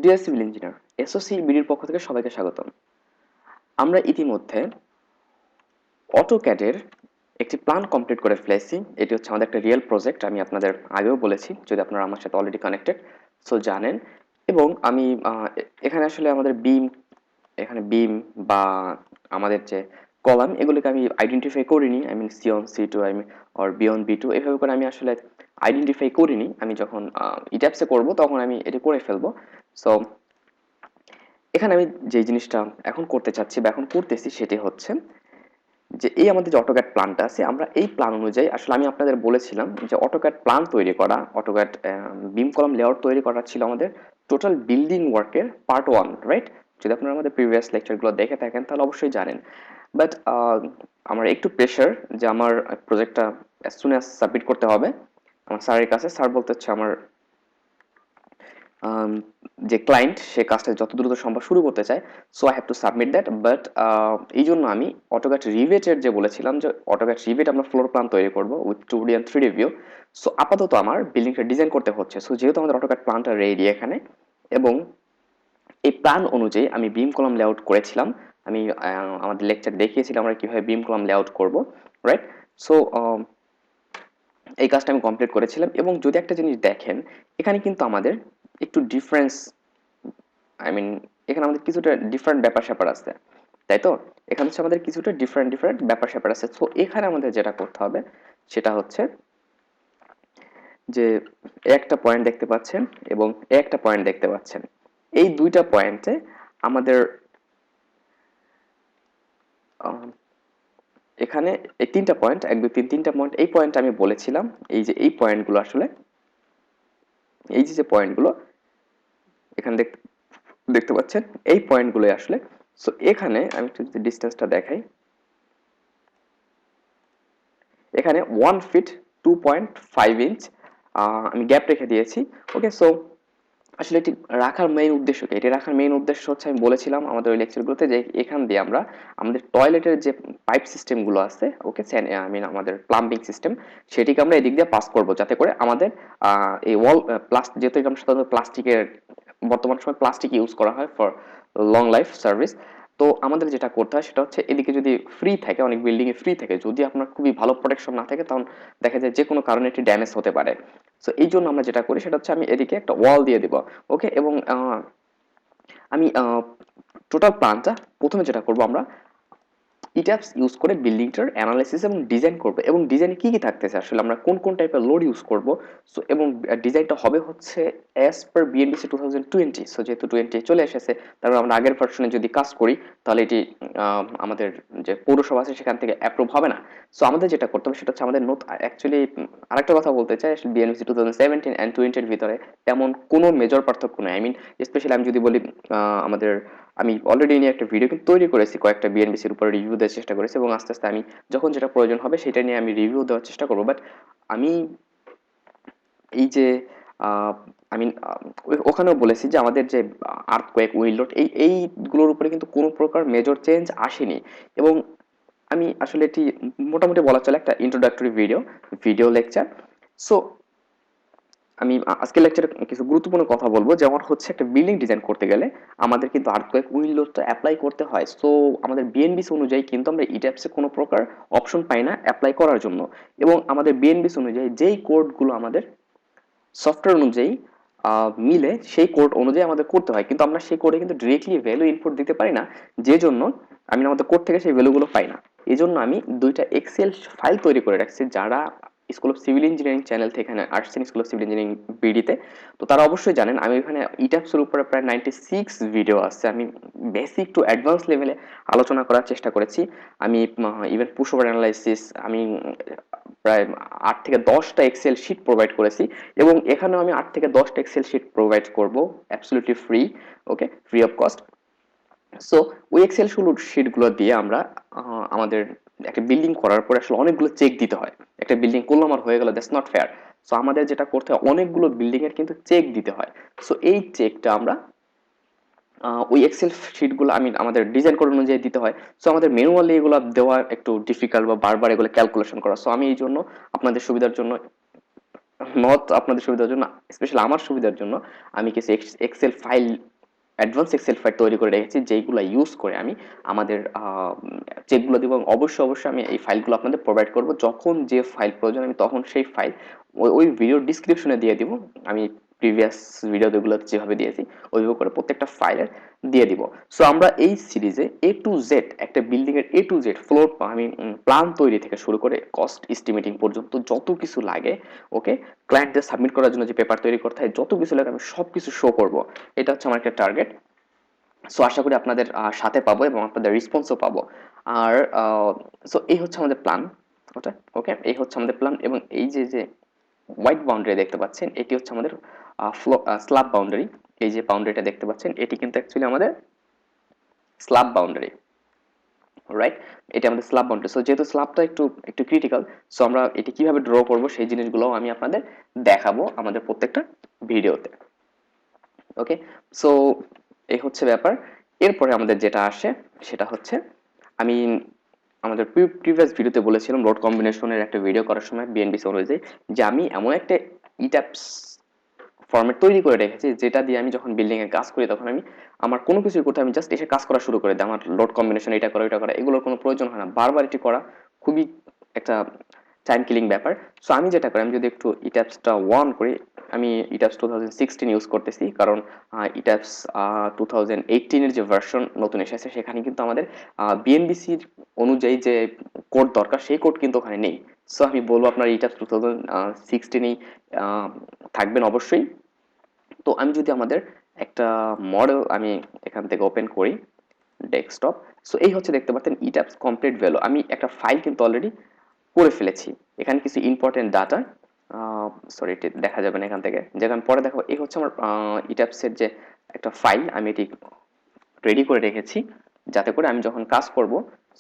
Deer civil engineer, SOC বিডির পক্ষ থেকে সবাইকে স্বাগতম। আমরা ইতিমধ্যে অটোক্যাডের একটি প্ল্যান কমপ্লিট করে ফেলেছি। এটি হচ্ছে আমাদের একটা রিয়েল প্রজেক্ট। আমি আপনাদের আগেও বলেছি, যদি আপনারা আমার সাথে অলরেডি কানেক্টেড সো জানেন। এবং আমি এখানে আসলে আমাদের বিম বা আমাদের যে কলাম, এগুলোকে আমি আইডেন্টিফাই করিনি। I mean C on C two, I mean or B on B two, এভাবে করে আমি আসলে আইডেন্টিফাই করিনি। আমি যখন ইট্যাপসে করব তখন আমি এটি করে ফেলবো। সো এখানে আমি যে জিনিসটা এখন করতে চাচ্ছি বা এখন করতেছি সেটি হচ্ছে যে এই আমাদের যে অটোক্যাড প্ল্যানটা আছে, আমরা এই প্ল্যান অনুযায়ী আসলে আমি আপনাদের বলেছিলাম যে অটোক্যাড প্ল্যান তৈরি করা, অটোক্যাড বিম কলাম লেআউট তৈরি করা ছিল আমাদের টোটাল বিল্ডিং ওয়ার্কের পার্ট ওয়ান, রাইট? যদি আপনারা আমাদের প্রিভিয়াস লেকচারগুলো দেখে থাকেন তাহলে অবশ্যই জানেন। বাট আমার একটু প্রেশার যে আমার প্রজেক্টটা অ্যাজ সুন অ্যাজ সাবমিট করতে হবে আমার স্যারের কাছে। স্যার বলতে হচ্ছে আমার যে ক্লায়েন্ট সে কাজটা যত দ্রুত সম্ভব শুরু করতে চায়, so I have to submit that. But এই জন্য আমি অটোক্যাড রিভেটের যে বলেছিলাম যে অটোক্যাড রিভেট আমরা ফ্লোর প্ল্যান তৈরি করবো with 2D and 3D view. So আপাতত আমার বিল্ডিংটা ডিজাইন করতে হচ্ছে। সো যেহেতু আমাদের অটোক্যাড প্ল্যানটা রেডি এখানে, এবং এই প্ল্যান অনুযায়ী আমি বিম কলাম লেআউট করেছিলাম। আমি আমাদের লেকচার দেখিয়েছিলাম আমরা কিভাবে বিম কলাম লেআউট করব, রাইট? সো এই কাজটা আমি কমপ্লিট করেছিলাম। এবং যদি একটা জিনিস দেখেন, এখানে কিন্তু আমাদের একটু ডিফারেন্স, আই মিন এখানে আমাদের কিছুটা ডিফারেন্ট ব্যাপার স্যাপার আছে, তাই তো? এখানে হচ্ছে আমাদের কিছুটা ডিফারেন্ট ডিফারেন্ট ব্যাপার স্যাপার আছে। সো এখানে আমাদের যেটা করতে হবে সেটা হচ্ছে যে একটা পয়েন্ট দেখতে পাচ্ছেন এবং একটা পয়েন্ট দেখতে পাচ্ছেন, এই দুইটা পয়েন্টে আমাদের এখানে এই তিনটা পয়েন্ট, 1 2 3 তিনটা পয়েন্ট, এই পয়েন্ট আমি বলেছিলাম এই যে এই পয়েন্টগুলো আসলে, এই যে পয়েন্টগুলো এখানে দেখতে পাচ্ছেন, এই পয়েন্টগুলোই আসলে। সো এখানে আমি একটু যদি ডিস্টেন্সটা দেখাই, এখানে 1 ফিট 2.5 ইঞ্চ আমি গ্যাপ রেখে দিয়েছি। ওকে, সো আসলে এটি রাখার মেইন উদ্দেশ্য কি? এটি রাখার মেইন উদ্দেশ্য হচ্ছে আমি বলেছিলাম আমাদের ওই লেকচারগুলোতে যে এখান দিয়ে আমরা আমাদের টয়লেটের যে পাইপ সিস্টেমগুলো আছে, ওকে, আই মিন আমাদের প্লাম্বিং সিস্টেম, সেটিকে আমরা এদিক দিয়ে পাস করব, যাতে করে আমাদের এই ওয়াল প্লাস্টিক, যেহেতু আমরা সাধারণত প্লাস্টিকের, বর্তমান সময় প্লাস্টিক ইউজ করা হয় ফর লং লাইফ সার্ভিস। তো আমাদের যেটা করতে হয় সেটা হচ্ছে এদিকে যদি ফ্রি থাকে, অনেক বিল্ডিং এ ফ্রি থাকে, যদি আপনার খুবই ভালো প্রোটেকশন না থাকে তখন দেখা যায় যে কোনো কারণে এটি ড্যামেজ হতে পারে। সো এই জন্য আমরা যেটা করি সেটা হচ্ছে আমি এদিকে একটা ওয়াল দিয়ে দিব। ওকে, এবং আমি টোটাল প্ল্যানটা প্রথমে যেটা করব, আমরা ইট্যাপস ইউজ করে বিল্ডিংটার অ্যানালাইসিস এবং ডিজাইন করব, এবং ডিজাইনে কি কি থাকতেছে আসলে, আমরা কোন কোন টাইপের লোড ইউজ করব। সো এবং ডিজাইনটা হবে হচ্ছে অ্যাজ পার বিএনবিসি 2020। সো যেহেতু 20 চলে এসেছে, তারপর আমরা আগের ভার্সনে যদি কাজ করি তাহলে এটি আমাদের যে পৌরসভা আছে সেখান থেকে অ্যাপ্রুভ হবে না। সো আমাদের যেটা করতে হবে সেটা হচ্ছে আমাদের অ্যাকচুয়ালি আরেকটা কথা বলতে চাই, বিএনবিসি 2017 and 20-র ভিতরে তেমন কোনো মেজর পার্থক্য নেই। আই মিন স্পেশালি আমি যদি বলি, আমাদের আমি অলরেডি নিয়ে একটা ভিডিও কিন্তু তৈরি করেছি, কয়েকটা বিএনবিসির উপরে রিভিউ দেওয়ার চেষ্টা করেছি, এবং আস্তে আস্তে আমি যখন যেটা প্রয়োজন হবে সেটা নিয়ে আমি রিভিউ দেওয়ার চেষ্টা করবো। বাট আমি এই যে আমি ওখানেও বলেছি যে আমাদের যে আর্থকোয়েক, উইন্ড, এইগুলোর উপরে কিন্তু কোনো প্রকার মেজর চেঞ্জ আসেনি। এবং আমি আসলে এটি মোটামুটি বলা চলে একটা ইন্ট্রোডাক্টরি ভিডিও লেকচার। সো আমি আজকের লেকচারে কিছু গুরুত্বপূর্ণ কথা বলবো, যেমন হচ্ছে একটা বিল্ডিং ডিজাইন করতে গেলে আমাদের কিন্তু আর্থকোয়েক উইন্ডোজটা অ্যাপ্লাই করতে হয়। সো আমাদের বিএনবিসি অনুযায়ী কিন্তু আমরা ইট্যাপসে কোনো প্রকার অপশন পাই না অ্যাপ্লাই করার জন্য। এবং আমাদের বিএনবিসি অনুযায়ী যেই কোডগুলো আমাদের সফটওয়্যার অনুযায়ী মিলে, সেই কোড অনুযায়ী আমাদের করতে হয়, কিন্তু আমরা সেই কোডে কিন্তু ডিরেক্টলি ভ্যালু ইনপুট দিতে পারি না, যে জন্য আমি আমাদের কোড থেকে সেই ভ্যালুগুলো পাই না। এই জন্য আমি দুইটা এক্সেল ফাইল তৈরি করে রাখছি। যারা school of civil engineering channel থেকে এখানে আসছেন, স্কুল অফ সিভিল ইঞ্জিনিয়ারিং বিডিতে, তো তারা অবশ্যই জানেন আমি এখানে ইটাপসের উপরে প্রায় 96 ভিডিও আছে। আমি বেসিক টু অ্যাডভান্স লেভেলে আলোচনা করার চেষ্টা করেছি। আমি ইভেন পুশ ওভার অ্যানালাইসিস, আমি প্রায় 8 থেকে 10টা এক্সেল শিট প্রোভাইড করেছি, এবং এখানেও আমি 8 থেকে 10টা এক্সেল শিট প্রোভাইড করব absolutely free. Okay, free of cost. So ওই এক্সেল শিটগুলো দিয়ে আমরা আমাদের একটা বিল্ডিং করার পর আসলে অনেকগুলো চেক দিতে হয়। একটা বিল্ডিং করলাম আর হয়ে গেল, দ্যাটস নট ফেয়ার। সো আমাদের যেটা করতে হয়, অনেকগুলো বিল্ডিং এর কিন্তু চেক দিতে হয়। সো এই চেকটা আমরা ওই এক্সেল শিটগুলো আমি আমাদের ডিজাইন করার অনুযায়ী দিতে হয়। সো আমাদের ম্যানুয়ালি এগুলো দেওয়া একটু ডিফিকাল্ট, বা বারবার এগুলো ক্যালকুলেশন করা। সো আমি এই জন্য আপনাদের সুবিধার জন্য নট আপনাদের সুবিধার জন্য, স্পেশালি আমার সুবিধার জন্য আমি কিছু Excel file, advance Excel file তৈরি করে রেখেছি, যেইগুলো ইউজ করে আমি আমাদের চেকগুলো দিব, এবং অবশ্যই আমি এই ফাইলগুলো আপনাদের প্রোভাইড করব। যখন যে ফাইল প্রয়োজন আমি তখন সেই ফাইল ওই ভিডিও ডিসক্রিপশনে দিয়ে দিব। আমি প্রিভিয়াস ভিডিওগুলো যেভাবে দিয়েছি ওইভাবে করে প্রত্যেকটা ফাইলের দিয়ে দিব। সো আমরা এই সিরিজে এ টু জেড, একটা বিল্ডিং এর এ টু জেড ফ্লোর, আমি প্ল্যান তৈরি থেকে শুরু করে কস্ট এস্টিমেটিং পর্যন্ত যত কিছু লাগে, ওকে, ক্লায়েন্টদের সাবমিট করার জন্য যে পেপার তৈরি করতে হয়, যত কিছু লাগে আমি সবকিছু শো করব। এটা হচ্ছে আমার একটা টার্গেট। সো আশা করি আপনাদের সাথে পাবো এবং আপনাদের রেসপন্সও পাবো। আর সো এই হচ্ছে আমাদের প্ল্যান। ওকে, ওকে, এই হচ্ছে আমাদের প্ল্যান। এবং এই যে যে হোয়াইট বাউন্ডারি দেখতে পাচ্ছেন, এটি হচ্ছে আমাদের স্ল্যাব বাউন্ডারি। এই যে বাউন্ডারিটা দেখতে পাচ্ছেন, এটি কিন্তু অ্যাকচুয়ালি আমাদের স্ল্যাব বাউন্ডারি, রাইট? এটা আমাদের স্ল্যাব বাউন্ডারি। সো যেহেতু স্ল্যাবটা একটু একটু ক্রিটিক্যাল, সো আমরা এটি কিভাবে ড্র করব সেই জিনিসগুলো আমি আপনাদের দেখাবো আমাদের প্রত্যেকটা ভিডিওতে। ওকে, সো এই হচ্ছে ব্যাপার। এরপরে আমাদের যেটা আসে সেটা হচ্ছে, আমি আমাদের প্রিভিয়াস ভিডিওতে বলেছিলাম লোড কম্বিনেশনের একটা ভিডিও করার সময় বিএনবিসি অনুযায়ী, যে আমি এমন একটা ইট্যাপস ফরম্যাট তৈরি করে রেখেছি যেটা দিয়ে আমি যখন বিল্ডিং এ কাজ করি তখন আমি আমার কোনো কিছু করতে, আমি জাস্ট এসে কাজ করা শুরু করে দিই। আমার লোড কম্বিনেশন এটা করা ওইটা করা এগুলোর কোনো প্রয়োজন হয় না, বারবার এটি করা খুবই একটা টাইম কিলিং ব্যাপার। সো আমি যেটা করি, আমি যদি একটু ইট্যাপসটা ওয়ান করি, আমি ইট্যাপস 2016 ইউজ করতেছি, কারণ ইট্যাপস 2018 এর যে ভার্সন নতুন এসেছে সেখানে কিন্তু আমাদের বিএনবিসির অনুযায়ী যে কোড দরকার সেই কোড কিন্তু ওখানে নেই। সো আমি বলবো আপনার ইট্যাপস 2016 থাকবেন অবশ্যই। তো আমি যদি আমাদের একটা মডেল আমি এখান থেকে ওপেন করি ডেস্কটপ, সো এই হচ্ছে দেখতে পাচ্ছেন ইট্যাপস কমপ্লিট ভ্যালু, আমি একটা ফাইল কিন্তু অলরেডি করে ফেলেছি। এখানে কিছু ইম্পর্টেন্ট ডাটা, সরি এটি দেখা যাবে না এখান থেকে, যেটা আমি পরে দেখাবো। এই হচ্ছে আমার ইট্যাপসের যে একটা ফাইল, আমি এটি রেডি করে রেখেছি যাতে করে আমি যখন কাজ করব,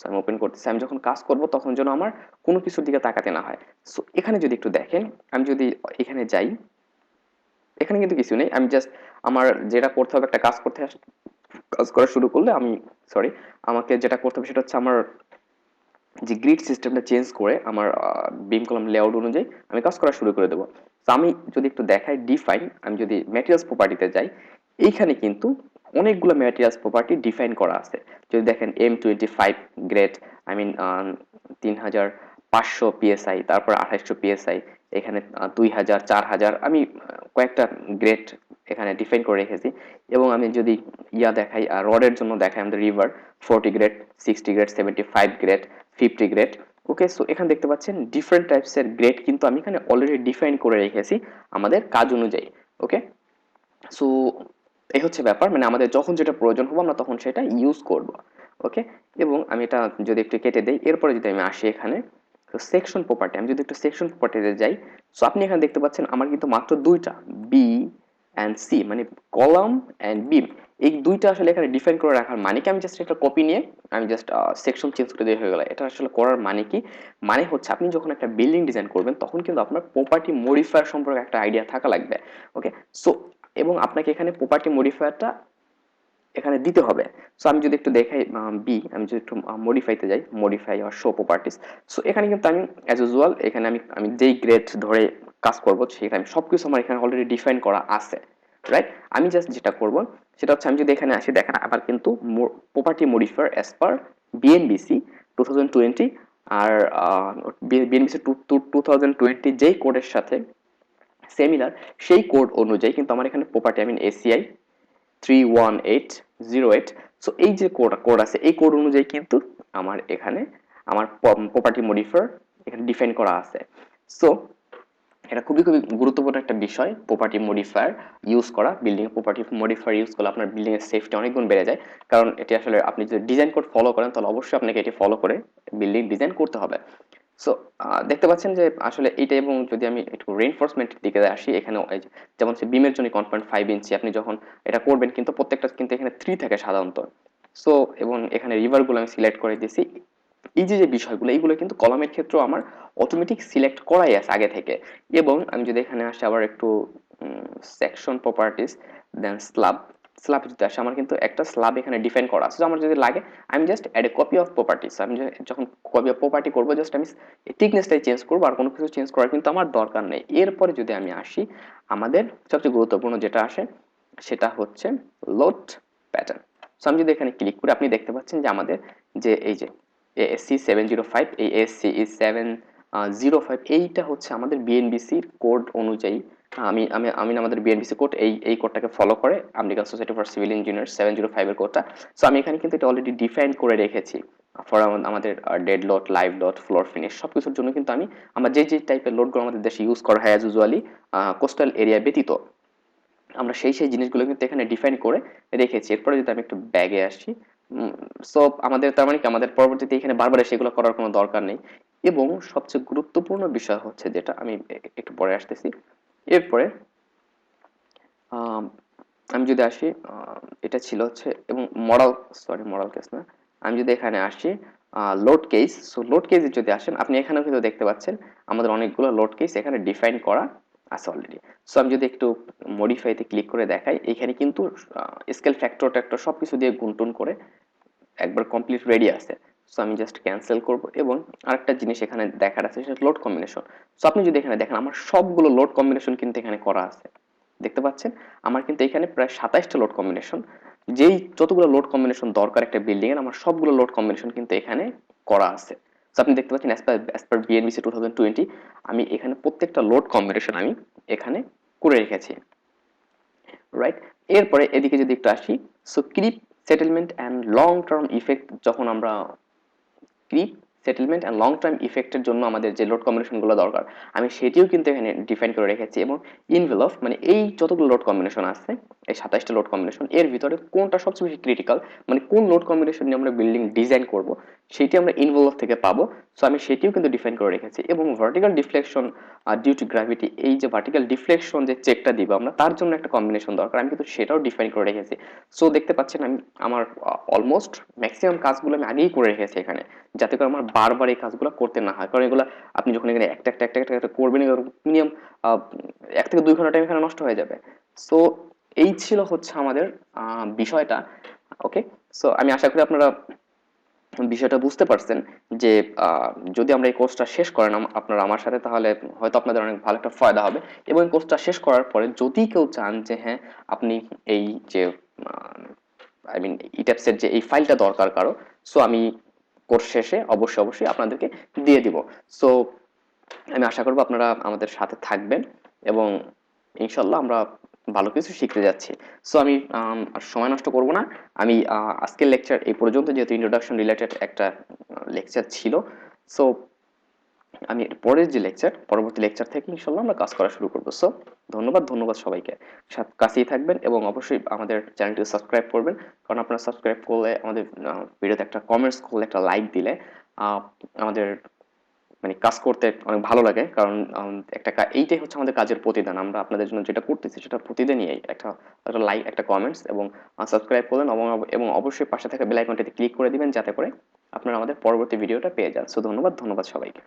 আমি ওপেন করতেছি, আমি যখন কাজ করব তখন যেন আমার কোনো কিছুর দিকে তাকাতে না হয়। সো এখানে যদি একটু দেখেন, আমি যদি এখানে যাই, এখানে কিন্তু কিছু নেই, আমি জাস্ট আমার যেটা করতে হবে, একটা কাজ করতে কাজ করা শুরু করলে আমি, সরি, আমাকে যেটা করতে হবে সেটা হচ্ছে আমার যে গ্রিড সিস্টেমটা চেঞ্জ করে আমার বিম কলাম লেআউট অনুযায়ী আমি কাজ করা শুরু করে দেবো। তো আমি যদি একটু দেখাই ডিফাইন, আমি যদি ম্যাটেরিয়ালস প্রপার্টিতে যাই, এইখানে কিন্তু অনেকগুলো ম্যাটেরিয়ালস প্রপার্টি ডিফাইন করা আছে। যদি দেখেন M25 grade, I mean 3500 PSI, তারপর 2800 পিএসআই, এখানে 2000, 4000, আমি কয়েকটা গ্রেড এখানে ডিফাইন করে রেখেছি। এবং আমি যদি দেখাই, রডের জন্য দেখাই, আমাদের রিভার 40 grade, 60 grade, 75 grade, 50 grade. Okay, so এখানে দেখতে পাচ্ছেন ডিফারেন্ট টাইপস এর গ্রেড কিন্তু আমি এখানে অলরেডি ডিফাইন করে রেখেছি আমাদের কাজ অনুযায়ী। ওকে, সো এই হচ্ছে ব্যাপার, মানে আমাদের যখন যেটা প্রয়োজন হবে আমরা তখন সেটা ইউজ করব। ওকে, এবং আমি এটা যদি একটু কেটে দেই, এরপরে যদি আমি আসি এখানে, তো সেকশন প্রপার্টি, আমি যদি একটু সেকশন প্রপার্টিতে যাই, সো আপনি এখানে দেখতে পাচ্ছেন আমার কিন্তু মাত্র দুইটা, বি অ্যান্ড সি, মানে কলাম অ্যান্ড বিম, এই দুইটা আসলে এখানে ডিফাইন করে রাখার মানে কি, আমি জাস্ট একটা কপি নিয়ে আমি জাস্ট সেকশন চেঞ্জ করে দিয়ে হয়ে গেল। এটা আসলে করার মানে কি, মানে হচ্ছে আপনি যখন একটা বিল্ডিং ডিজাইন করবেন তখন কিন্তু আপনার প্রপার্টি মডিফায়ার সম্পর্কে একটা আইডিয়া থাকা লাগবে। ওকে, সো এবং আপনাকে এখানে প্রপার্টি মডিফায়ারটা এখানে দিতে হবে। সো আমি যদি একটু দেখাই বি, আমি যদি একটু মডিফাইতে যাই, মডিফাই আর শো প্রপার্টিস, সো এখানে কিন্তু আমি অ্যাজ ইউজুয়াল এখানে আমি আমি যেই গ্রেড ধরে কাজ করব সেটা আমি সবকিছু আমার এখানে অলরেডি ডিফাইন করা আছে, রাইট? আমি জাস্ট যেটা করব সেটা হচ্ছে, আমি যদি এখানে আসি, দেখেন আবার কিন্তু property modifier as per BNBC 2020, আর বিএনবিসি 2020 যেই কোডের সাথে সেমিলার, সেই কোড অনুযায়ী কিন্তু আমার এখানে প্রপার্টি, আমি এসিআই 31808, সো এই যে কোড আছে এই কোড অনুযায়ী কিন্তু আমার এখানে আমার প্রপার্টি মডিফায়ার এখানে ডিফাইন করা আছে। সো এটা খুবই খুবই গুরুত্বপূর্ণ একটা বিষয়, প্রপার্টি মডিফায়ার ইউজ করা। বিল্ডিং প্রপার্টি মডিফায়ার ইউজ করলে আপনার বিল্ডিং এর সেফটি অনেক গুণ বেড়ে যায়, কারণ এটি আসলে আপনি যদি ডিজাইন কোড ফলো করেন তাহলে অবশ্যই আপনাকে এটি ফলো করে বিল্ডিং ডিজাইন করতে হবে। সো দেখতে পাচ্ছেন যে আসলে এইটা, এবং যদি আমি একটু রেইনফোর্সমেন্টের দিকে আসি, এখানে যেমন বিমের জন্য 1.5 ইঞ্চি আপনি যখন এটা করবেন কিন্তু প্রত্যেকটা কিন্তু এখানে 3 থাকে সাধারণত। সো এবং এখানে রিভারগুলো আমি সিলেক্ট করে দিয়েছি। এই যে যে বিষয়গুলো এইগুলো কিন্তু কলামের ক্ষেত্রেও আমার অটোমেটিক সিলেক্ট করাই আছে আগে থেকে। এবং আমি যদি এখানে আসি আবার একটু সেকশন প্রপার্টিস, দেন স্ল্যাব, স্ল্যাবে যদি আসে, আমার কিন্তু একটা স্ল্যাব এখানে ডিফাইন করা আছে। আমার যদি লাগে আমি just add a copy of properties, আমি যখন কপি অফ প্রপার্টি করবো জাস্ট আমি থিকনেসটাই চেঞ্জ করবো, আর কোনো কিছু চেঞ্জ করার কিন্তু আমার দরকার নেই। এরপরে যদি আমি আসি, আমাদের সবচেয়ে গুরুত্বপূর্ণ যেটা আসে সেটা হচ্ছে লোড প্যাটার্ন। সো আমি যদি এখানে ক্লিক করি, আপনি দেখতে পাচ্ছেন যে আমাদের যে এই যে ASC 705, এই ASC 705, এইটা হচ্ছে আমাদের বিএনবিসির কোড অনুযায়ী। আমি আমি আমি আমাদের বিএনবিসি কোড এই কোডটাকে ফলো করে, American society for civil engineer 705 এর কোডটা। সো আমি এখানে কিন্তু এটা অলরেডি ডিফাইন করে রেখেছি ফর আমাদের dead load, live load, floor finish সবকিছুর জন্য কিন্তু আমি আমার যে টাইপের লোডগুলো আমাদের দেশে ইউজ করা হয় অ্যাজ ইউজুয়ালি কোস্টাল এরিয়া ব্যতীত, আমরা সেই জিনিসগুলো কিন্তু এখানে ডিফাইন করে রেখেছি। এরপরে যদি আমি একটু ব্যাগে আসি, সো আমাদের তার মানে কি আমাদের পরবর্তীতে এখানে বারবার সেগুলো করার কোনো দরকার নেই। এবং সবচেয়ে গুরুত্বপূর্ণ বিষয় হচ্ছে যেটা আমি একটু পরে আসতেছি, এরপরে আমি যদি আসি, এটা ছিল হচ্ছে এবং মডেল কেস না, আমি যদি এখানে আসি লোড কেস। সো লোড কেসে যদি আসেন, আপনি এখানেও কিন্তু দেখতে পাচ্ছেন আমাদের অনেকগুলো লোড কেস এখানে ডিফাইন করা আছে অলরেডি। সো আমি যদি একটু মডিফাইতে ক্লিক করে দেখাই, এখানে কিন্তু স্কেল ফ্যাক্টর ট্যাক্টর সবকিছু দিয়ে গুনটুন করে একবার কমপ্লিট রেডি আছে। সো আমি জাস্ট ক্যান্সেল করব। এবং আরেকটা জিনিস এখানে দেখার আছে, সেটা লোড কম্বিনেশন। সো আপনি যদি এখানে দেখেন, আমার সবগুলো লোড কম্বিনেশন কিন্তু এখানে করা আছে, দেখতে পাচ্ছেন আমার কিন্তু এখানে প্রায় 27টা লোড কম্বিনেশন, যেই যতগুলো লোড কম্বিনেশন দরকার একটা বিল্ডিং এর, আমার সবগুলো লোড কম্বিনেশন কিন্তু এখানে করা আছে। তো আপনি দেখতে পাচ্ছেন অ্যাজ পার বিএনবিসি 2020 আমি এখানে প্রত্যেকটা লোড কম্বিনেশন আমি এখানে করে রেখেছি, রাইট। এরপরে এদিকে যদি একটু আসি, so creep settlement and long term effect, যখন আমরা creep settlement and long term ইফেক্টের জন্য আমাদের যে লোড কম্বিনেশন গুলো দরকার, আমি সেটিও কিন্তু এখানে ডিফাইন করে রেখেছি। এবং ইনভেলভ মানে এই যতগুলো লোড কম্বিনেশন আছে, এই 27টা লোড কম্বিনেশন এর ভিতরে কোনটা সবচেয়ে বেশি ক্রিটিক্যাল, মানে কোন লোড কম্বিনেশন নিয়ে আমরা বিল্ডিং ডিজাইন করব, সেটি আমরা ইনভেলভ থেকে পাবো। সো আমি সেটিও কিন্তু ডিফাইন করে রেখেছি। এবং vertical deflection due to gravity, এই যে ভার্টিক্যাল ডিফ্লেকশন যে চেকটা দিব আমরা, তার জন্য একটা কম্বিনেশন দরকার, আমি কিন্তু সেটাও ডিফাইন করে রেখেছি। সো দেখতে পাচ্ছেন আমি আমার অলমোস্ট ম্যাক্সিমাম কাজগুলো আমি আগেই করে রেখেছি এখানে, যাতে করে আমার বারবার এই কাজগুলো করতে না হয়। কারণ এগুলো আপনি যখন এখানে একটা করবেন, মিনিমাম 1 থেকে 2 ঘন্টা টাইম এখানে নষ্ট হয়ে যাবে। সো এই ছিল হচ্ছে আমাদের বিষয়টা। ওকে, সো আমি আশা করি আপনারা বিষয়টা বুঝতে পারছেন যে যদি আমরা এই কোর্সটা শেষ করেন আপনারা আমার সাথে, তাহলে হয়তো আপনাদের অনেক ভালো একটা ফায়দা হবে। এবং এই কোর্সটা শেষ করার পরে যদি কেউ চান যে হ্যাঁ আপনি এই যে আই মিন ইট্যাপস এর যে এই ফাইলটা দরকার কারো, সো আমি কোর্স শেষে অবশ্যই আপনাদেরকে দিয়ে দিব। সো আমি আশা করবো আপনারা আমাদের সাথে থাকবেন এবং ইনশাল্লাহ আমরা ভালো কিছু শিখতে যাচ্ছি। সো আমি আর সময় নষ্ট করব না, আমি আজকের লেকচার এই পর্যন্ত, যেহেতু ইন্ট্রোডাকশন রিলেটেড একটা লেকচার ছিল। সো আমি পরের যে পরবর্তী লেকচার থেকে ইনশাল্লাহ আমরা কাজ করা শুরু করবো। সো ধন্যবাদ সবাইকে, কাছেই থাকবেন এবং অবশ্যই আমাদের চ্যানেলটি সাবস্ক্রাইব করবেন। কারণ আপনারা সাবস্ক্রাইব করলে, আমাদের ভিডিওতে একটা কমেন্টস করলে, একটা লাইক দিলে আমাদের মানে কাজ করতে অনেক ভালো লাগে। কারণ এইটাই হচ্ছে আমাদের কাজের প্রতিদান, আমরা আপনাদের জন্য যেটা করতেছি সেটা প্রতিদিনই একটা লাইক, একটা কমেন্টস এবং সাবস্ক্রাইব করলেন। এবং অবশ্যই পাশে থাকা বেল আইকনটিতে ক্লিক করে দিবেন, যাতে করে আপনারা আমাদের পরবর্তী ভিডিওটা পেয়ে যান। সো ধন্যবাদ সবাইকে।